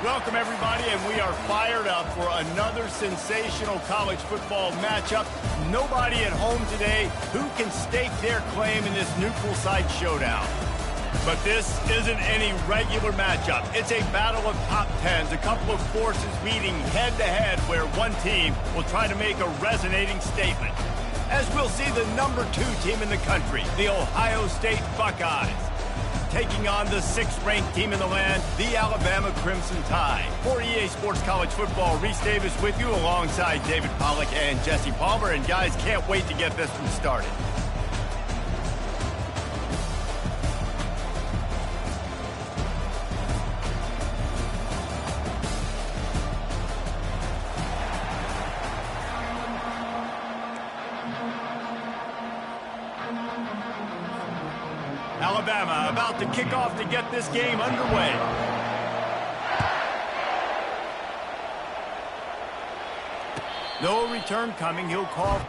Welcome, everybody, and we are fired up for another sensational college football matchup. Nobody at home today who can stake their claim in this neutral site showdown. But this isn't any regular matchup. It's a battle of top tens, a couple of forces meeting head-to-head where one team will try to make a resonating statement. As we'll see the number 2 team in the country, the Ohio State Buckeyes, taking on the 6th-ranked team in the land, the Alabama Crimson Tide. For EA Sports College Football, Reese Davis with you alongside David Pollack and Jesse Palmer. And guys, can't wait to get this one started. Alabama about to kick off to get this game underway. No return coming. He'll call.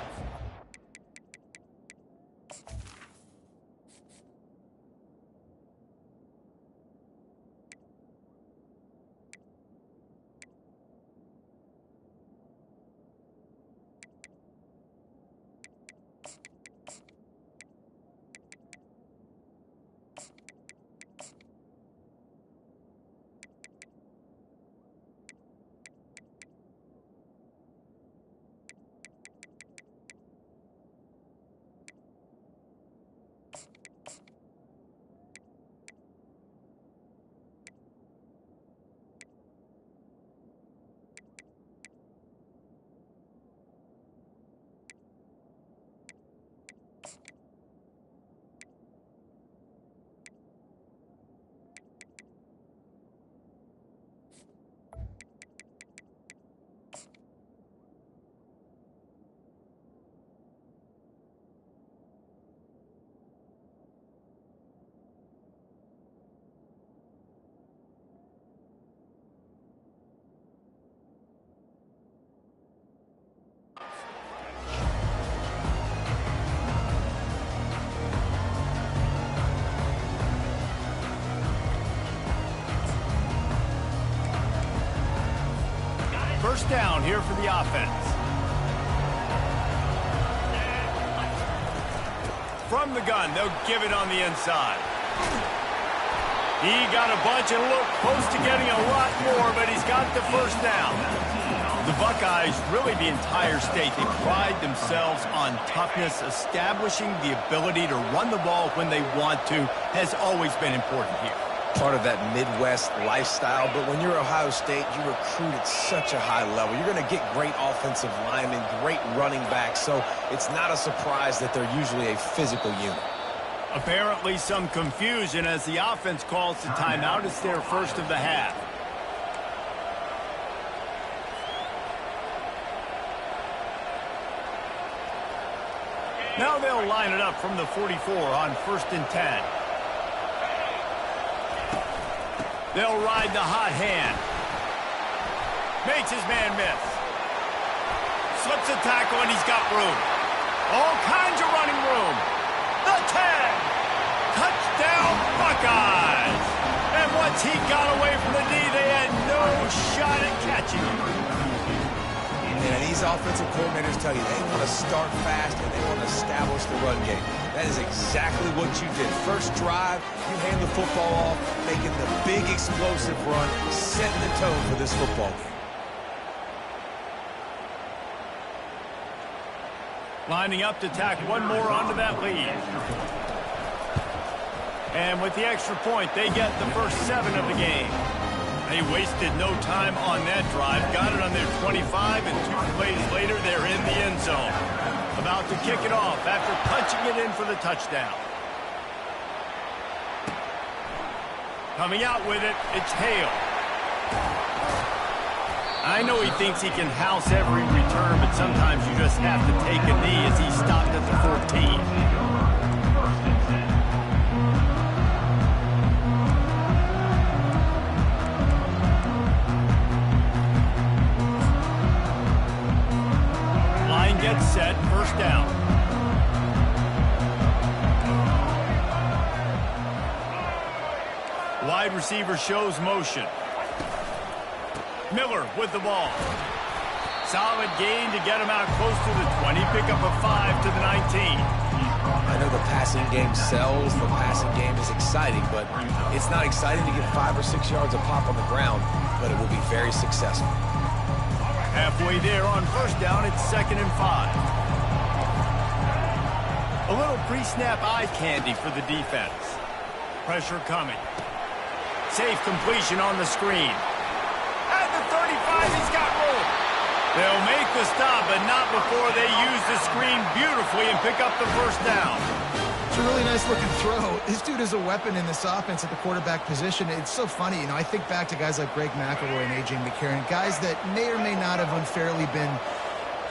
First down here for the offense. From the gun, they'll give it on the inside. He got a bunch and looked close to getting a lot more, but he's got the first down. The Buckeyes, really the entire state, they pride themselves on toughness. Establishing the ability to run the ball when they want to has always been important here. Part of that Midwest lifestyle, but when you're Ohio State, you recruit at such a high level. You're going to get great offensive linemen, great running backs, so it's not a surprise that they're usually a physical unit. Apparently some confusion as the offense calls the timeout. It's their first of the half. Now they'll line it up from the 44 on 1st and 10. They'll ride the hot hand. Makes his man miss. Slips a tackle, and he's got room. All kinds of running room. The 10. Touchdown, Buckeyes. And once he got away from the knee, they had no shot at catching him. And these offensive coordinators tell you they want to start fast and they want to establish the run game. That is exactly what you did. First drive, you hand the football off, making the big explosive run, setting the tone for this football game. Lining up to tack one more onto that lead. And with the extra point, they get the first 7 of the game. They wasted no time on that drive. Got it on their 25, and 2 plays later, they're in the end zone. About to kick it off after punching it in for the touchdown. Coming out with it, it's Hale. I know he thinks he can house every return, but sometimes you just have to take a knee as he stopped at the 14. Gets set, first down. Wide receiver shows motion. Miller with the ball. Solid gain to get him out close to the 20. Pick up a 5 to the 19. I know the passing game sells. The passing game is exciting, but it's not exciting to get 5 or 6 yards a pop on the ground, but it will be very successful. Halfway there on first down, it's 2nd and 5. A little pre-snap eye candy for the defense. Pressure coming. Safe completion on the screen. At the 35, he's got room. They'll make the stop, but not before they use the screen beautifully and pick up the first down. It's a really nice-looking throw. This dude is a weapon in this offense at the quarterback position. It's so funny. You know, I think back to guys like Greg McElroy and A.J. McCarron, guys that may or may not have unfairly been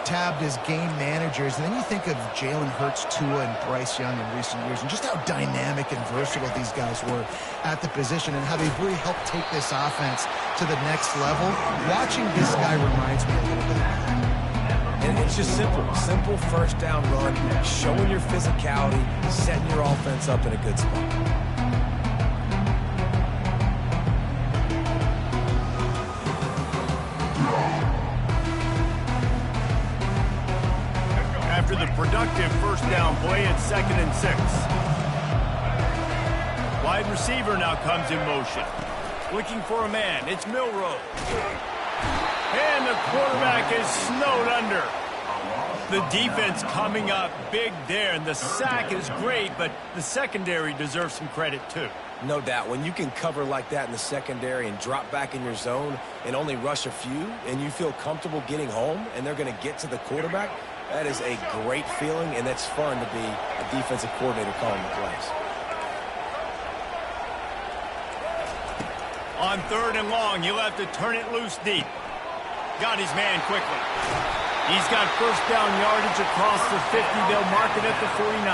tabbed as game managers. And then you think of Jalen Hurts, Tua, and Bryce Young in recent years, and just how dynamic and versatile these guys were at the position and how they've really helped take this offense to the next level. Watching this guy reminds me a little bit of that. And it's just simple first down run, showing your physicality, setting your offense up in a good spot. After the productive first down play, it's 2nd and 6. Wide receiver now comes in motion. Looking for a man. It's Milroe. And the quarterback is snowed under. The defense coming up big there, and the sack is great, but the secondary deserves some credit too. No doubt. When you can cover like that in the secondary and drop back in your zone and only rush a few, and you feel comfortable getting home, and they're going to get to the quarterback, that is a great feeling, and that's fun to be a defensive coordinator calling the plays. On 3rd and long, he'll have to turn it loose deep. Got his man quickly. He's got first down yardage across the 50. They'll mark it at the 49.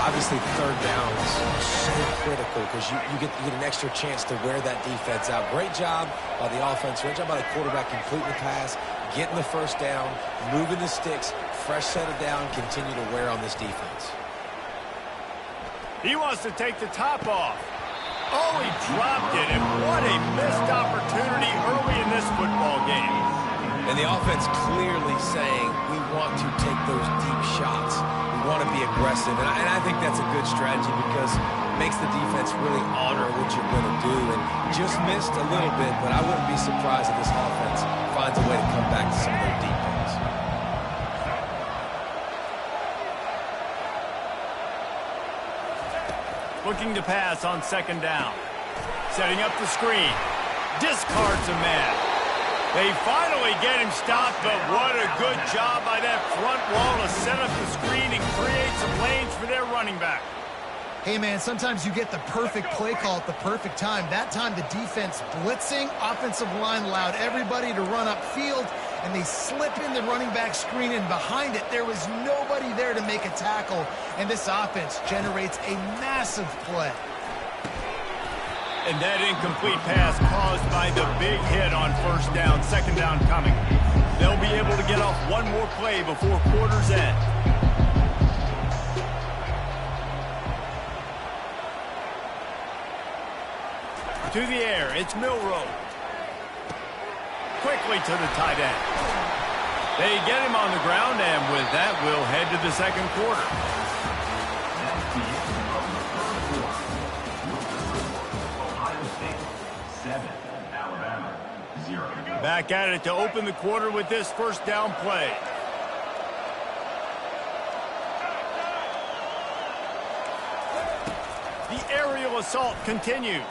Obviously, 3rd down is so critical because you get an extra chance to wear that defense out. Great job by the offense. Great job by the quarterback completing the pass, getting the first down, moving the sticks, fresh set of down, continue to wear on this defense. He wants to take the top off. Oh, he dropped it, and what a missed opportunity early in this football game. And the offense clearly saying, we want to take those deep shots. We want to be aggressive. And I think that's a good strategy because it makes the defense really honor what you're going to do. And just missed a little bit, but I wouldn't be surprised if this offense finds a way to come back to some of their deep ones. Looking to pass on 2nd down. Setting up the screen. Discards a man. They finally get him stopped, but what a good job by that front wall to set up the screen and create some lanes for their running back. Hey, man, sometimes you get the perfect play call at the perfect time. That time the defense blitzing, offensive line allowed everybody to run upfield, and they slip in the running back screen, and behind it there was nobody there to make a tackle, and this offense generates a massive play. And that incomplete pass caused by the big hit on first down. 2nd down coming. They'll be able to get off one more play before quarter's end. To the air, it's Milroe. Quickly to the tight end. They get him on the ground, and with that, we'll head to the 2nd quarter. Back at it to open the quarter with this first down play. The aerial assault continues.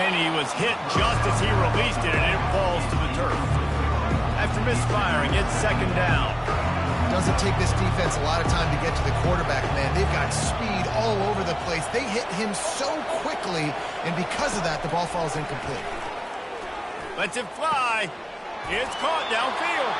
And he was hit just as he released it, and it falls to the turf. After misfiring, it's 2nd down. Doesn't take this defense a lot of time to get to the quarterback, man. They've got speed all over the place. They hit him so quickly, and because of that, the ball falls incomplete. Lets it fly. It's caught downfield.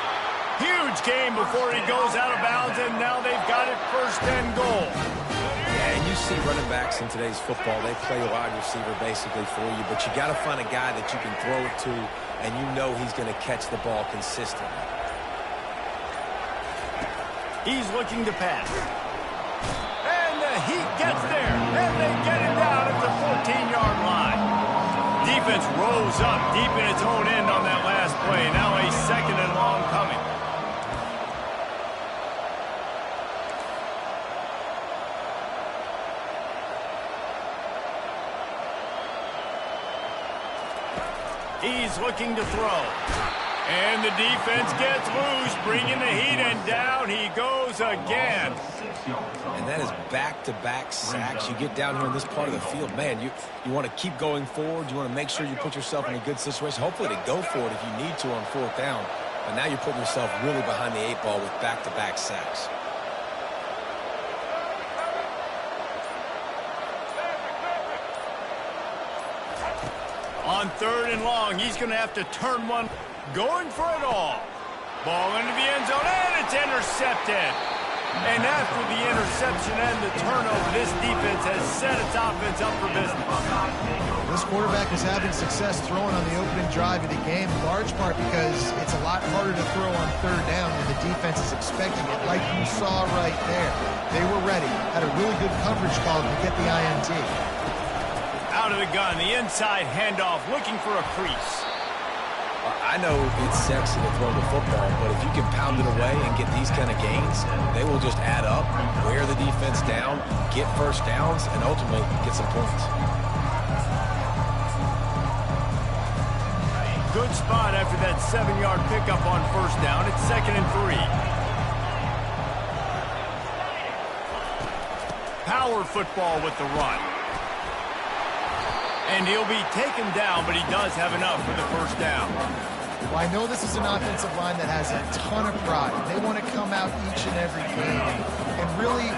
Huge game before he goes out of bounds, and now they've got it 1st and goal. Yeah, and you see running backs in today's football, they play a wide receiver basically for you, but you got to find a guy that you can throw it to, and you know he's going to catch the ball consistently. He's looking to pass. And he gets there, and they get him down at the 14-yard line. defense rolls up deep in its own end on that last play. Now a 2nd and long coming. He's looking to throw. And the defense gets loose, bringing the heat, and down he goes again. And that is back-to-back sacks. You get down here in this part of the field, man, you want to keep going forward. You want to make sure you put yourself in a good situation, hopefully to go for it if you need to on 4th down. But now you're putting yourself really behind the 8 ball with back-to-back sacks. On 3rd and long, he's going to have to turn one, going for it all. Ball into the end zone, and it's intercepted. And after the interception and the turnover, this defense has set its offense up for business. This quarterback is having success throwing on the opening drive of the game, in large part because it's a lot harder to throw on 3rd down and the defense is expecting it, like you saw right there. They were ready, had a really good coverage call to get the INT. Out of the gun, the inside handoff, looking for a crease. I know it's sexy to throw the football, but if you can pound it away and get these kind of gains, they will just add up, wear the defense down, get 1st downs, and ultimately get some points. Good spot after that 7-yard pickup on 1st down. It's 2nd and 3. Power football with the run. And he'll be taken down, but he does have enough for the 1st down. Well, I know this is an offensive line that has a ton of pride. They want to come out each and every game and really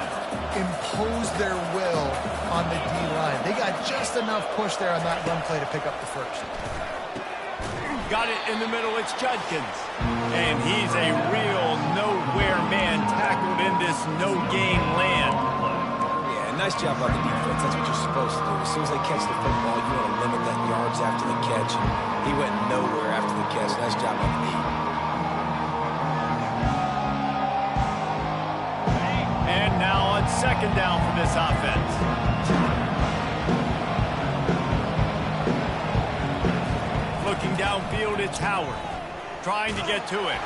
impose their will on the D-line. They got just enough push there on that run play to pick up the 1st. Got it in the middle, it's Judkins. And he's a real nowhere man tackled in this no-gain land. Nice job by the defense. That's what you're supposed to do. As soon as they catch the football, you want to limit that yards after the catch. And he went nowhere after the catch. Nice job by the D. And now on 2nd down for this offense. Looking downfield, it's Howard. Trying to get to it.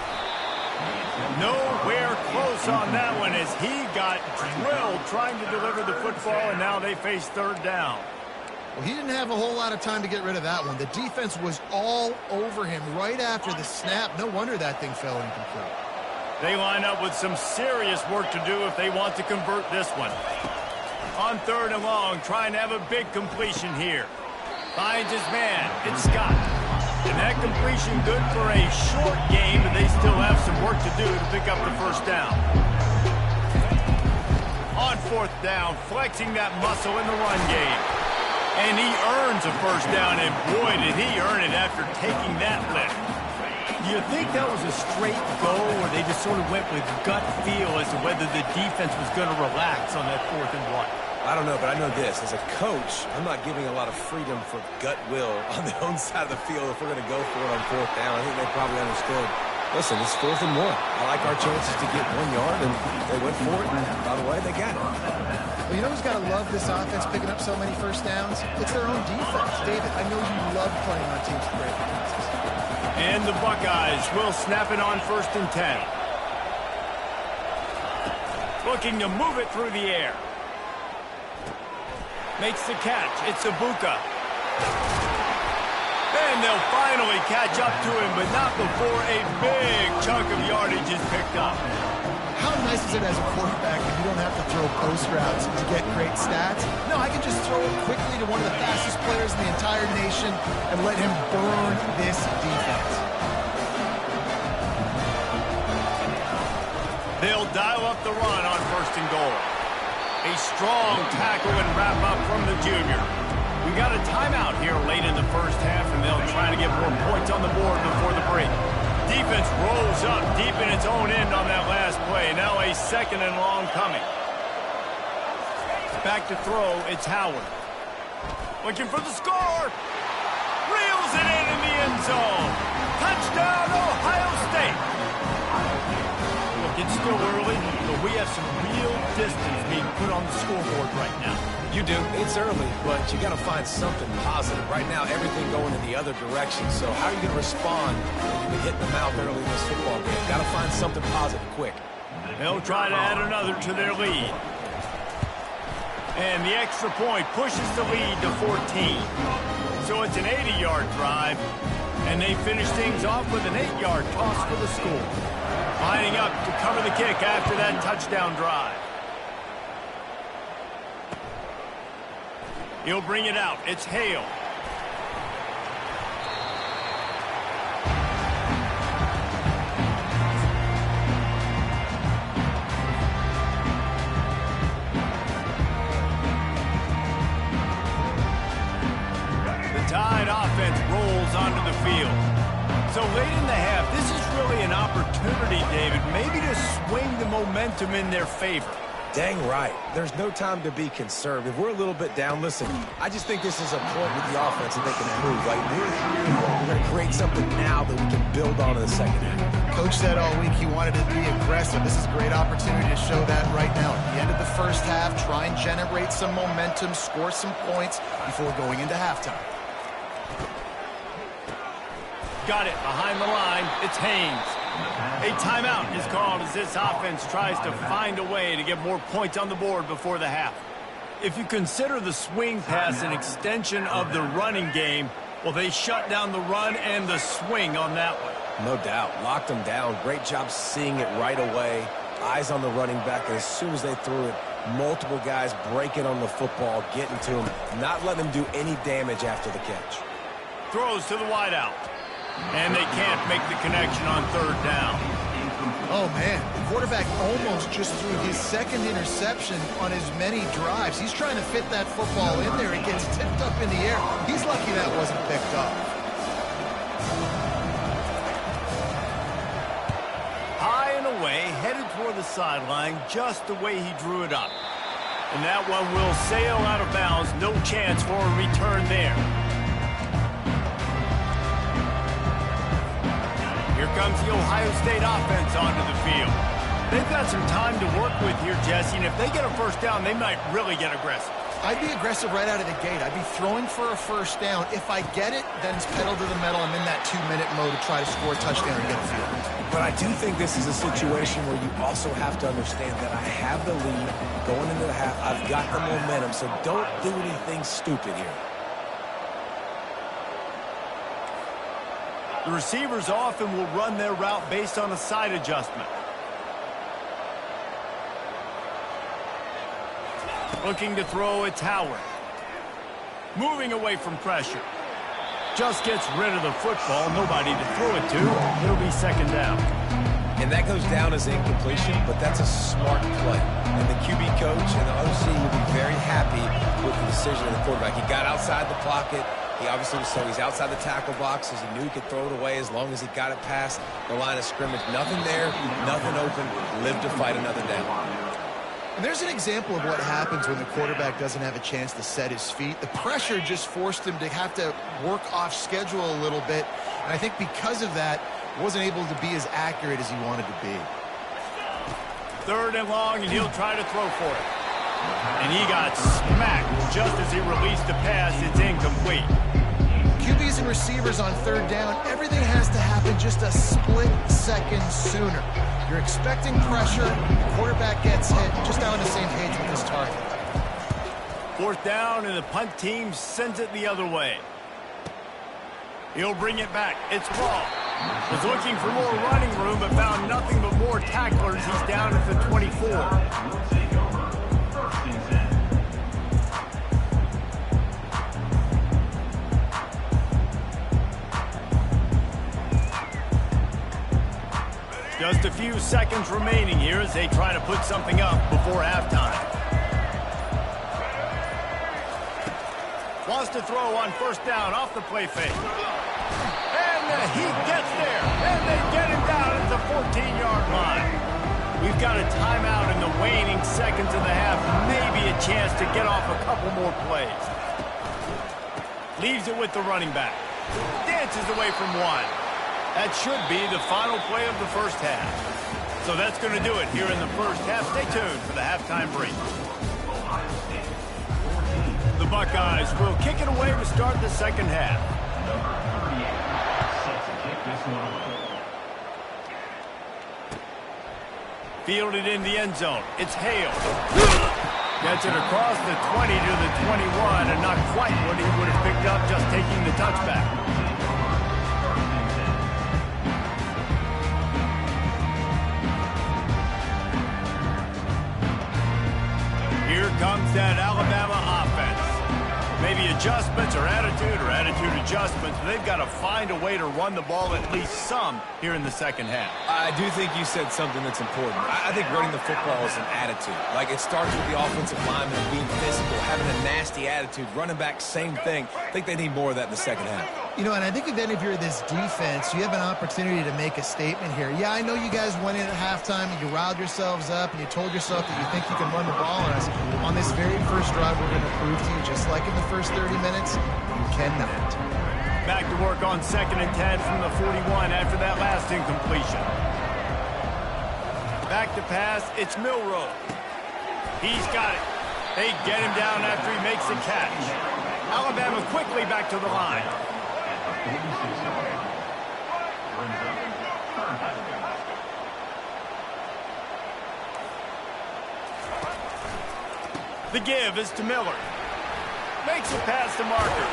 Nowhere close on that one as he got drilled trying to deliver the football, and now they face 3rd down. Well, he didn't have a whole lot of time to get rid of that one. The defense was all over him right after the snap. No wonder that thing fell incomplete. They line up with some serious work to do if they want to convert this one. On 3rd and long, trying to have a big completion here. Finds his man. It's Scott. And that completion good for a short game, but they still have some work to do to pick up the 1st down. On 4th down, flexing that muscle in the run game. And he earns a 1st down, and boy, did he earn it after taking that lift. Do you think that was a straight go, or they just sort of went with gut feel as to whether the defense was going to relax on that 4th and 1? I don't know, but I know this. As a coach, I'm not giving a lot of freedom for gut will on the own side of the field if we're going to go for it on 4th down. I think they probably understood. Listen, it's 4th and 1. I like our chances to get 1 yard, and they went for it, and by the way, they got it. Well, you know who's got to love this offense picking up so many 1st downs? It's their own defense. David, I know you love playing on teams with great defenses. And the Buckeyes will snap it on 1st and 10. Looking to move it through the air. Makes the catch. It's Ibuka. And they'll finally catch up to him, but not before a big chunk of yardage is picked up. How nice is it as a quarterback if you don't have to throw post routes to get great stats? No, I can just throw it quickly to one of the fastest players in the entire nation and let him burn this defense. They'll dial up the run on 1st and goal. A strong tackle and wrap-up from the junior. We got a timeout here late in the 1st half, and they'll try to get more points on the board before the break. Defense rolls up deep in its own end on that last play. Now a 2nd and long coming. Back to throw, it's Howard. Looking for the score. Reels it in the end zone. Touchdown, Ohio State. Look, it's still early, but we have some real distance being put on the scoreboard right now. You do. It's early, but you got to find something positive. Right now, everything going in the other direction. So how are you going to respond when you've been hitting the mouth early in this football game? Got to find something positive quick. They'll try to add another to their lead. And the extra point pushes the lead to 14. So it's an 80-yard drive. And they finish things off with an 8-yard toss for the score. Lining up to cover the kick after that touchdown drive. He'll bring it out. It's Hale. The Tide offense rolls onto the field. So late in the half, this is really an opportunity, David, maybe to swing the momentum in their favor. Dang right. There's no time to be conservative. We're a little bit down. Listen, I just think this is a point with the offense that they can improve. Like, we're going to create something now that we can build on in the second half. Coach said all week he wanted to be aggressive. This is a great opportunity to show that right now. At the end of the first half, try and generate some momentum, score some points before going into halftime. Got it behind the line. It's Haynes. A timeout is called as this offense tries to find a way to get more points on the board before the half. If you consider the swing pass an extension of the running game, well, they shut down the run and the swing on that one. No doubt. Locked them down. Great job seeing it right away. Eyes on the running back. And as soon as they threw it, multiple guys breaking on the football, getting to him, not letting him do any damage after the catch. Throws to the wideout. And they can't make the connection on third down. Oh, man. The quarterback almost just threw his second interception on as many drives. He's trying to fit that football in there. It gets tipped up in the air. He's lucky that wasn't picked up. High and away, headed toward the sideline, just the way he drew it up. And that one will sail out of bounds. No chance for a return there. Here comes the Ohio State offense onto the field. They've got some time to work with here, Jesse, and if they get a first down, they might really get aggressive. I'd be aggressive right out of the gate. I'd be throwing for a first down. If I get it, then it's pedal to the metal. I'm in that 2-minute mode to try to score a touchdown and get a field. But I do think this is a situation where you also have to understand that I have the lead going into the half. I've got the momentum, so don't do anything stupid here. The receivers often will run their route based on a side adjustment. Looking to throw, it's Howard. Moving away from pressure. Just gets rid of the football. Nobody to throw it to. It'll be second down. And that goes down as incompletion, but that's a smart play. And the QB coach and the OC will be very happy with the decision of the quarterback. He got outside the pocket. He obviously was so he's outside the tackle boxes. He knew he could throw it away as long as he got it past the line of scrimmage. Nothing there, nothing open. Live to fight another down. And there's an example of what happens when the quarterback doesn't have a chance to set his feet. The pressure just forced him to have to work off schedule a little bit. And I think because of that, wasn't able to be as accurate as he wanted to be. Third and long, and he'll try to throw for it. And he got smacked just as he released the pass. It's incomplete. QBs and receivers on third down, everything has to happen just a split second sooner. You're expecting pressure, the quarterback gets hit, just not on the same page with his target. Fourth down, and the punt team sends it the other way. He'll bring it back. It's Raw. Was looking for more running room, but found nothing but more tacklers. He's down at the 24. Just a few seconds remaining here as they try to put something up before halftime. Wants to throw on first down off the play fake. And he gets there. And they get him down at the 14-yard line. We've got a timeout in the waning seconds of the half. Maybe a chance to get off a couple more plays. Leaves it with the running back. Dances away from one. That should be the final play of the first half. So that's going to do it here in the first half. Stay tuned for the halftime break. The Buckeyes will kick it away to start the second half. Fielded in the end zone. It's Hale. Gets it across the 20 to the 21, and not quite what he would have picked up just taking the touchback. Here comes that Alabama offense. Maybe adjustments or attitude adjustments. They've got to find a way to run the ball at least some here in the second half. I do think you said something that's important. I think running the football is an attitude. Like, it starts with the offensive lineman being physical, having a nasty attitude. Running back, same thing. I think they need more of that in the second half. You know, and I think then if you're this defense, you have an opportunity to make a statement here. Yeah, I know you guys went in at halftime and you riled yourselves up and you told yourself that you think you can run the ball on us. On this very first drive, we're going to prove to you, just like in the first 30 minutes, you cannot. Back to work on 2nd and 10 from the 41 after that last incompletion. Back to pass, it's Milroe. He's got it. They get him down after he makes the catch. Alabama quickly back to the line. The give is to Miller. Makes it past the marker.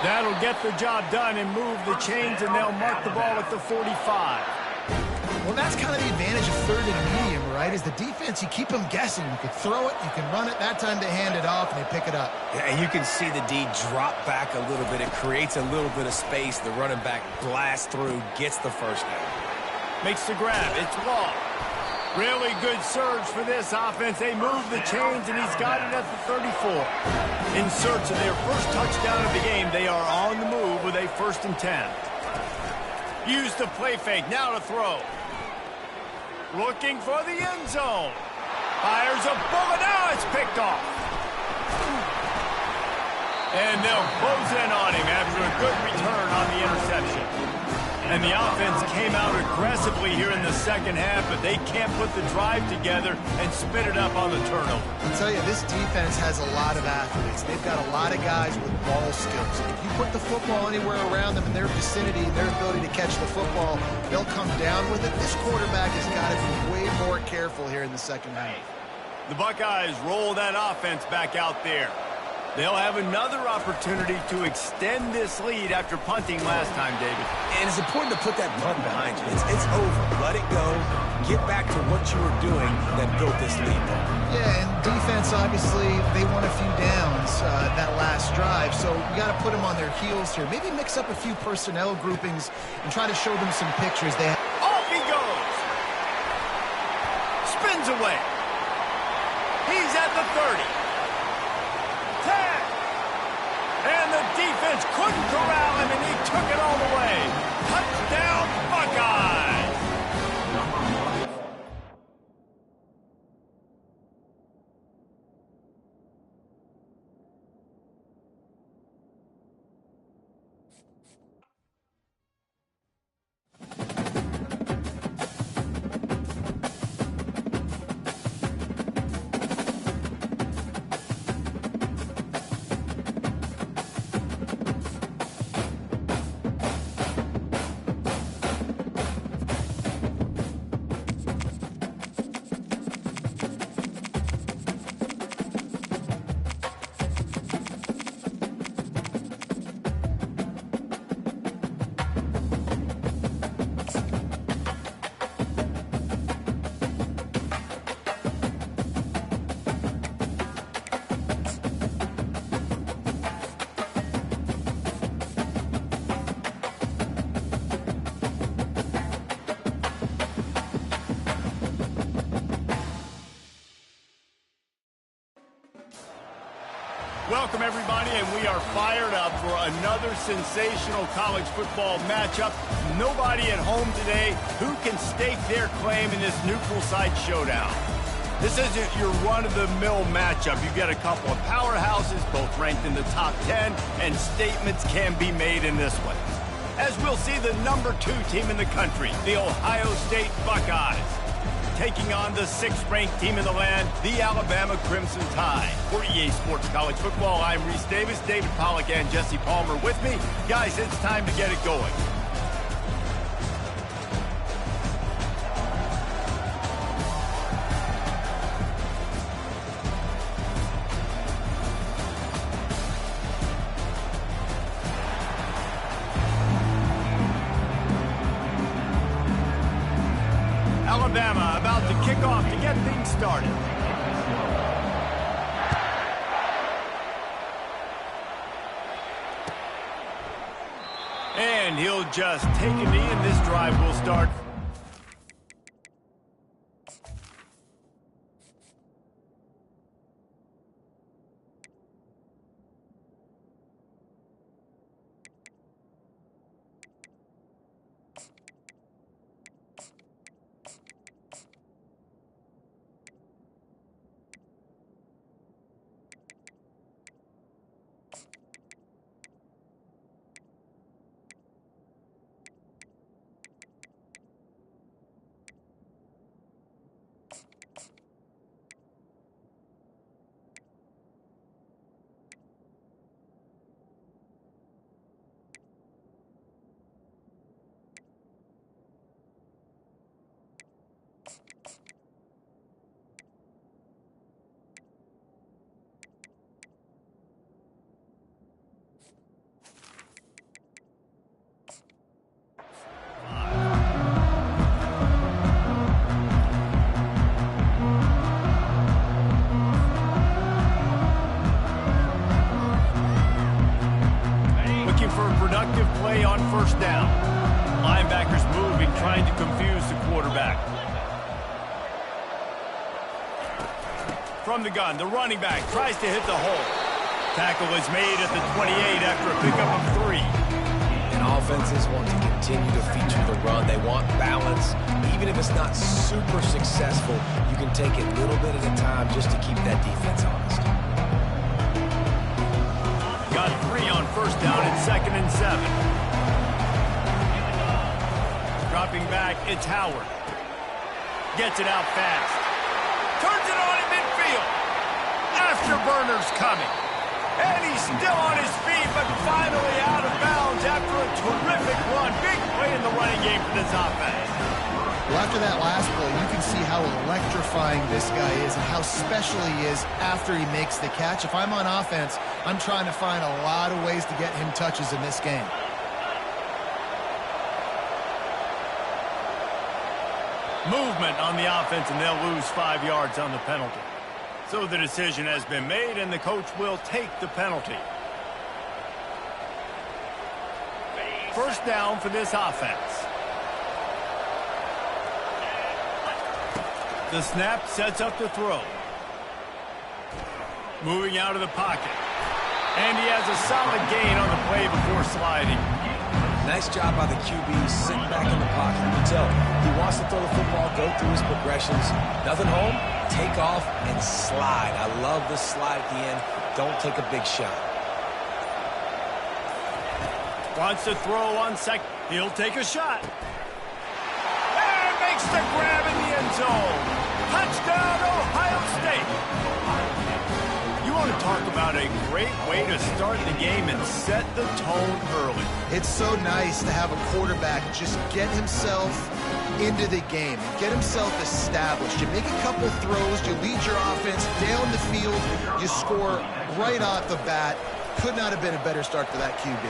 That'll get the job done and move the chains, and they'll mark the ball at the 45. Well, that's kind of the advantage of 3rd and medium, right? Is the defense, you keep them guessing. You can throw it, you can run it. That time they hand it off, and they pick it up. Yeah, and you can see the D drop back a little bit. It creates a little bit of space. The running back blasts through, gets the first down. Makes the grab. It's Law. Really good surge for this offense. They move the chains, and he's got it at the 34. In search of their first touchdown of the game, they are on the move with a 1st and 10. Use the play fake. Now to throw. Looking for the end zone. Fires a bullet. Now it's picked off. And they'll close in on him after a good return on the interception. And the offense came out aggressively here in the second half, but they can't put the drive together and spit it up on the turnover. I'll tell you, this defense has a lot of athletes. They've got a lot of guys with ball skills. If you put the football anywhere around them in their vicinity and their ability to catch the football, they'll come down with it. This quarterback has got to be way more careful here in the second half. The Buckeyes roll that offense back out there. They'll have another opportunity to extend this lead after punting last time, David. And it's important to put that punt behind you. It's over. Let it go. Get back to what you were doing that built this lead. Yeah, and defense, obviously, they won a few downs that last drive, so we got to put them on their heels here. Maybe mix up a few personnel groupings and try to show them some pictures. Off he goes. Spins away. He's at the 30. And the defense couldn't corral him, and he took it all the way. Touchdown, Buckeyes! Welcome, everybody, and we are fired up for another sensational college football matchup. Nobody at home today who can stake their claim in this neutral site showdown. This isn't your run-of-the-mill matchup. You've got a couple of powerhouses, both ranked in the top 10, and statements can be made in this one. As we'll see the number 2 team in the country, the Ohio State Buckeyes, taking on the 6th-ranked team in the land, the Alabama Crimson Tide. For EA Sports College Football, I'm Reese Davis, David Pollack, and Jesse Palmer with me. Guys, it's time to get it going. Alabama about to kick off to get things started. And he'll just take a knee, and this drive will start. Productive play on first down. Linebackers moving, trying to confuse the quarterback. From the gun, the running back tries to hit the hole. Tackle is made at the 28 after a pickup of 3. And offenses want to continue to feature the run. They want balance. Even if it's not super successful, you can take it little bit at a time just to keep that defense honest. Got 3 on first down and 2nd and 7. Dropping back, it's Howard. Gets it out fast. Turns it on in midfield. Afterburner's coming. And he's still on his feet, but finally out of bounds after a terrific run. Big play in the running game for this offense. Well, after that last play, you can see how electrifying this guy is and how special he is after he makes the catch. If I'm on offense, I'm trying to find a lot of ways to get him touches in this game. Movement on the offense, and they'll lose 5 yards on the penalty. So the decision has been made, and the coach will take the penalty. First down for this offense. The snap sets up the throw. Moving out of the pocket. And he has a solid gain on the play before sliding. Nice job by the QB, sitting back in the pocket. You can tell he wants to throw the football, go through his progressions. Nothing home, take off, and slide. I love the slide at the end. Don't take a big shot. Wants to throw on second. He'll take a shot. And makes the grab in the end zone. Touchdown, Ohio State. You want to talk about a great way to start the game and set the tone early. It's so nice to have a quarterback just get himself into the game, get himself established. You make a couple throws, you lead your offense down the field, you score right off the bat. Could not have been a better start to that QB.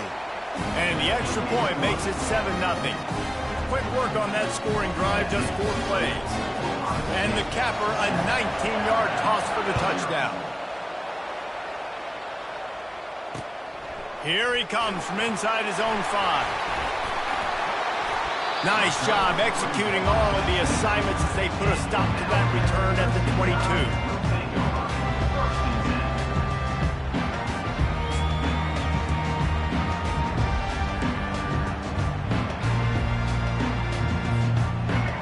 And the extra point makes it 7-0. Quick work on that scoring drive, just 4 plays. And the capper, a 19-yard toss for the touchdown. Here he comes from inside his own 5. Nice job executing all of the assignments as they put a stop to that return at the 22.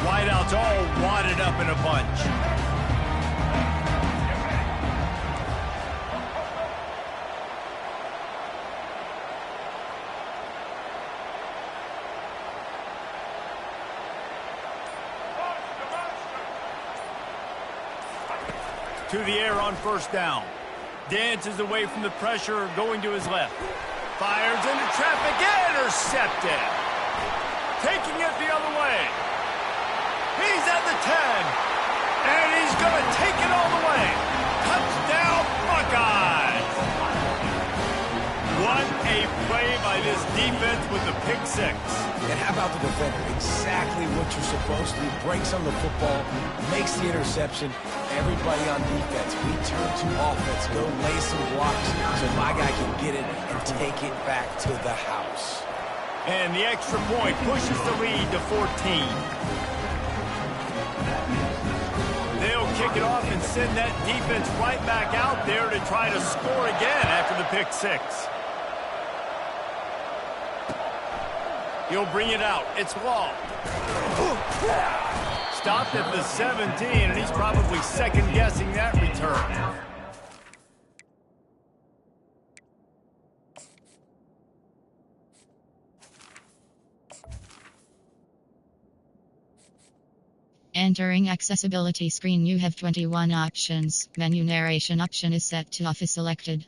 Wideouts all wadded up in a bunch. To the air on first down. Dances away from the pressure, going to his left. Fires into traffic, intercepted. Taking it the other way. He's at the 10. And he's going to take it all the way. Touchdown, Buckeyes. What a play by this defense with the pick six. And how about the defender? Exactly what you're supposed to do. Breaks on the football, makes the interception. Everybody on defense, we turn to offense. Go lay some blocks so my guy can get it and take it back to the house. And the extra point pushes the lead to 14. They'll kick it off and send that defense right back out there to try to score again after the pick six. He'll bring it out. It's Law. Stopped at the 17, and he's probably second-guessing that return. Entering accessibility screen, you have 21 options. Menu narration option is set to off is selected.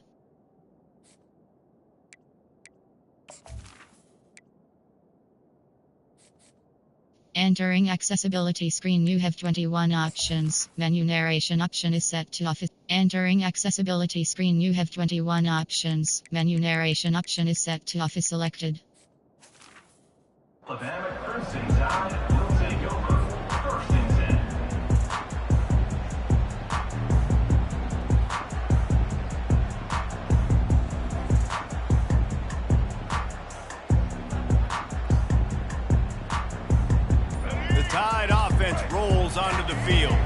Entering accessibility screen, you have 21 options. Menu narration option is set to off. Entering accessibility screen, you have 21 options. Menu narration option is set to off is selected. Alabama Crimson Tide will take over. First and 10. The Tide offense rolls onto the field.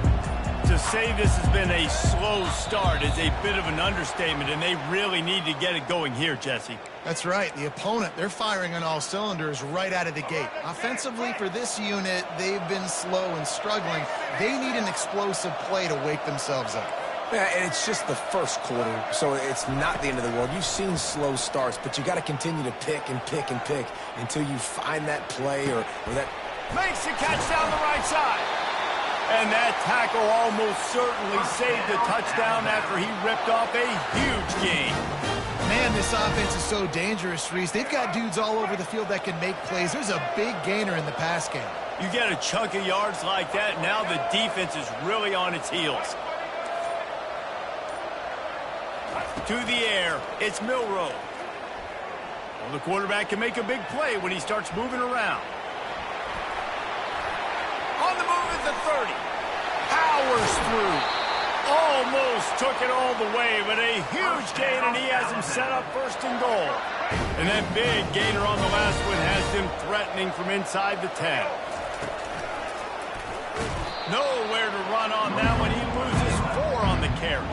To say this has been a slow start is a bit of an understatement, and they really need to get it going here, Jesse. That's right. The opponent, they're firing on all cylinders right out of the gate. Offensively, for this unit, they've been slow and struggling. They need an explosive play to wake themselves up. Yeah, and it's just the first quarter, so it's not the end of the world. You've seen slow starts, but you got to continue to pick and pick and pick until you find that play or that. Makes the catch down the right side. And that tackle almost certainly saved the touchdown after he ripped off a huge gain. Man, this offense is so dangerous, Reese. They've got dudes all over the field that can make plays. There's a big gainer in the pass game. You get a chunk of yards like that, now the defense is really on its heels. To the air, it's Milroe. Well, the quarterback can make a big play when he starts moving around. On the move at the 30. Powers through. Almost took it all the way, but a huge gain, and he has him set up first and goal. And that big gainer on the last one has him threatening from inside the 10. Nowhere to run on that one. He loses 4 on the carry.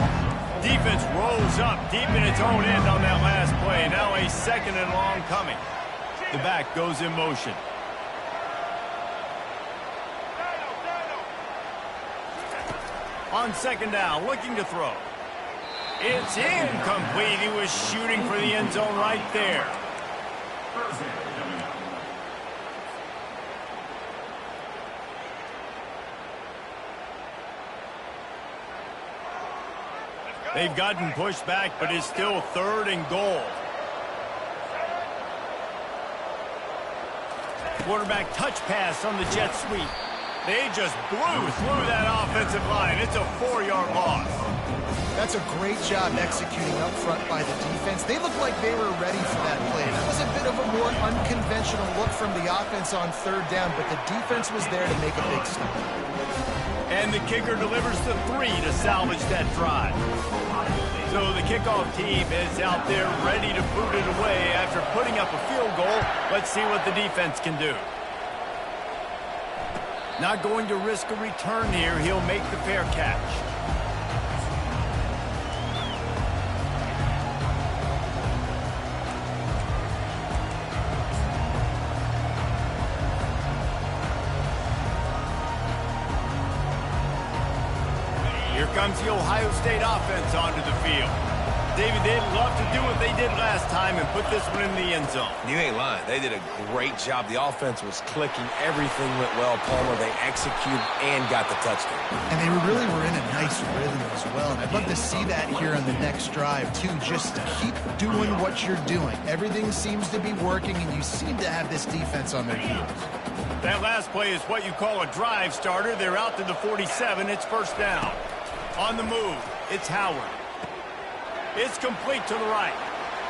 Defense rolls up deep in its own end on that last play. Now a second and long coming. The back goes in motion. On second down, looking to throw. It's incomplete. He was shooting for the end zone right there. They've gotten pushed back, but it's still third and goal. Quarterback touch pass on the jet sweep. They just blew through that offensive line. It's a 4-yard loss. That's a great job executing up front by the defense. They looked like they were ready for that play. That was a bit of a more unconventional look from the offense on third down, but the defense was there to make a big stop. And the kicker delivers the 3 to salvage that drive. So the kickoff team is out there ready to boot it away after putting up a field goal. Let's see what the defense can do. Not going to risk a return here. He'll make the fair catch. Here comes the Ohio State offense onto the field. David, they'd love to do what they did last time and put this one in the end zone. You ain't lying. They did a great job. The offense was clicking. Everything went well, Palmer. They executed and got the touchdown. And they really were in a nice rhythm as well. And I'd love to see that here on the next drive, too. Just keep doing what you're doing. Everything seems to be working, and you seem to have this defense on their heels. That last play is what you call a drive starter. They're out to the 47. It's first down. On the move, it's Howard. It's complete to the right.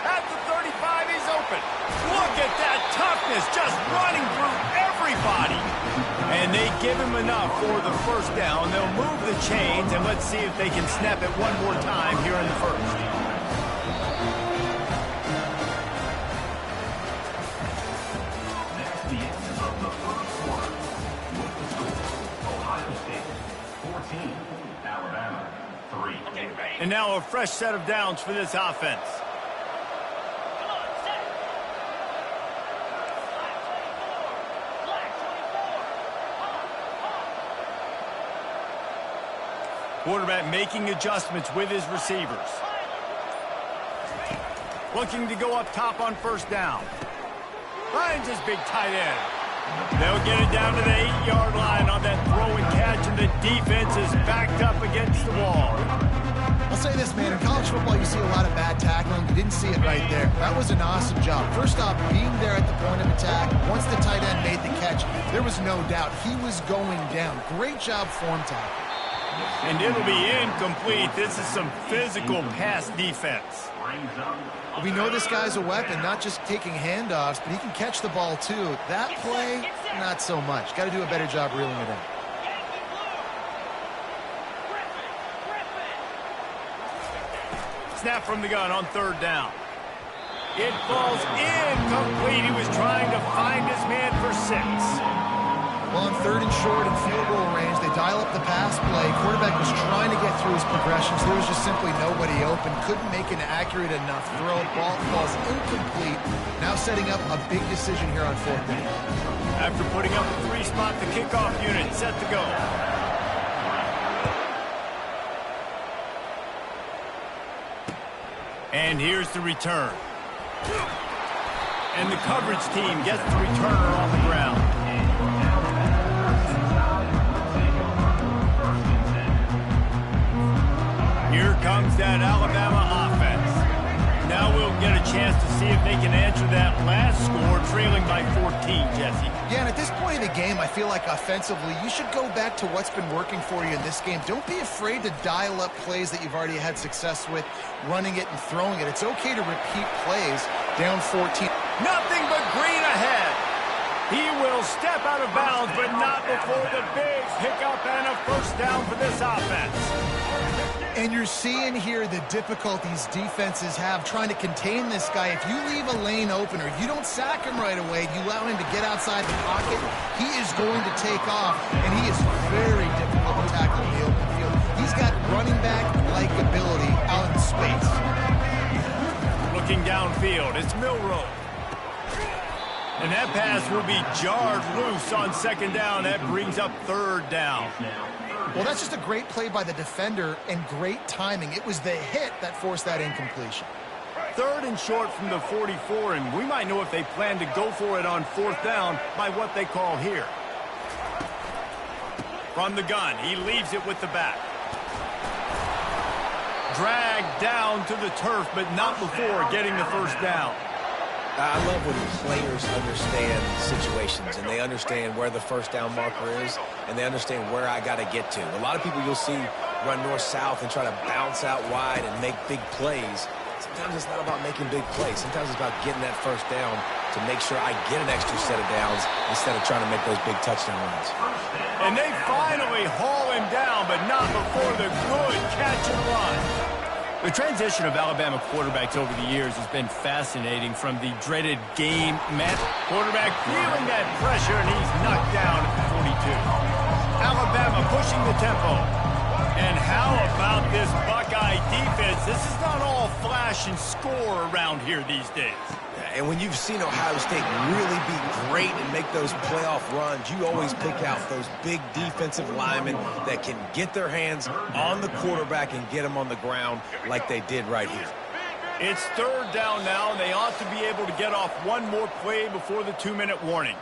At the 35, he's open. Look at that toughness, just running through everybody. And they give him enough for the first down. They'll move the chains, and let's see if they can snap it one more time here in the first. That's the end of the first quarter. With the score, Ohio State 14, Alabama 3. And now a fresh set of downs for this offense. Quarterback making adjustments with his receivers. Looking to go up top on first down. Finds his big tight end. They'll get it down to the 8-yard line on that throw and catch, and the defense is backed up against the wall. I'll say this, man. In college football, you see a lot of bad tackling. You didn't see it right there. That was an awesome job. First off, being there at the point of attack. Once the tight end made the catch, there was no doubt he was going down. Great job form tackle. And it'll be incomplete. This is some physical pass defense. We know this guy's a weapon, not just taking handoffs, but he can catch the ball too. That play, not so much. Got to do a better job reeling it in. Snap from the gun on third down. It falls incomplete. He was trying to find his man for 6. Well, on third and short and field goal range, they dial up the pass play. Quarterback was trying to get through his progressions. There was just simply nobody open. Couldn't make an accurate enough throw. Ball falls incomplete. Now setting up a big decision here on fourth down. After putting up a 3-spot, the kickoff unit set to go. And here's the return. And the coverage team gets the returner on the ground. Here comes that Alabama offense. Now we'll get a chance to see if they can answer that last score, trailing by 14, Jesse. Yeah, and at this point in the game, I feel like offensively, you should go back to what's been working for you in this game. Don't be afraid to dial up plays that you've already had success with, running it and throwing it. It's okay to repeat plays down 14. Nothing but green ahead. He will step out of bounds, but not before the big hiccup and a first down for this offense. And you're seeing here the difficulties defenses have trying to contain this guy. If you leave a lane open or you don't sack him right away, you allow him to get outside the pocket, he is going to take off, and he is very difficult to tackle in the open field. He's got running back-like ability out in space. Looking downfield, it's Milroe. And that pass will be jarred loose on second down. That brings up third down. Well, that's just a great play by the defender and great timing. It was the hit that forced that incompletion. Third and short from the 44, and we might know if they plan to go for it on fourth down by what they call here. From the gun, he leaves it with the back. Dragged down to the turf, but not before getting the first down. I love when players understand situations and they understand where the first down marker is and they understand where I got to get to. A lot of people you'll see run north-south and try to bounce out wide and make big plays. Sometimes it's not about making big plays. Sometimes it's about getting that first down to make sure I get an extra set of downs instead of trying to make those big touchdown runs. And they finally haul him down, but not before the good catch and run. The transition of Alabama quarterbacks over the years has been fascinating, from the dreaded game match. Quarterback feeling that pressure, and he's knocked down at the 42. Alabama pushing the tempo. And how about this Buckeye defense? This is not all flash and score around here these days. And when you've seen Ohio State really be great and make those playoff runs, you always pick out those big defensive linemen that can get their hands on the quarterback and get him on the ground like they did right here. It's third down now, and they ought to be able to get off one more play before the 2-minute warning.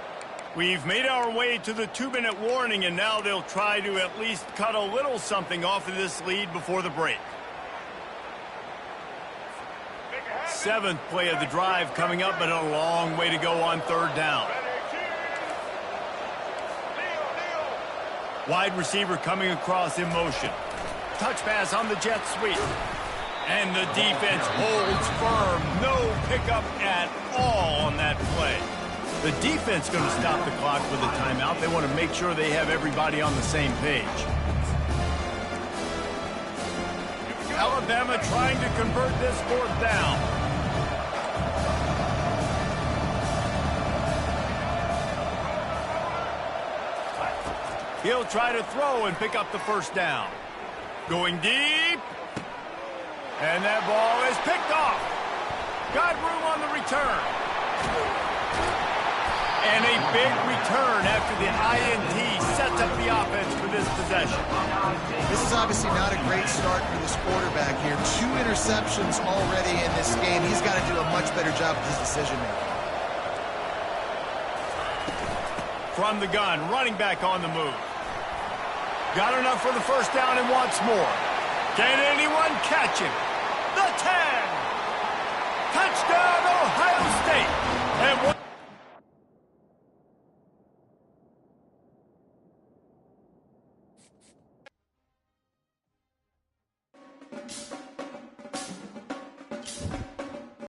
We've made our way to the 2-minute warning, and now they'll try to at least cut a little something off of this lead before the break. 7th play of the drive coming up, but a long way to go on third down. Wide receiver coming across in motion. Touch pass on the jet sweep. And the defense holds firm. No pickup at all on that play. The defense going to stop the clock with a timeout. They want to make sure they have everybody on the same page. Alabama trying to convert this 4th down. He'll try to throw and pick up the 1st down. Going deep. And that ball is picked off. Got room on the return. And a big return after the INT sets up the offense for this possession. This is obviously not a great start for this quarterback here. 2 interceptions already in this game. He's got to do a much better job with his decision-making. From the gun, running back on the move. Got enough for the 1st down and wants more. Can anyone catch him? The 10. Touchdown, Ohio State. And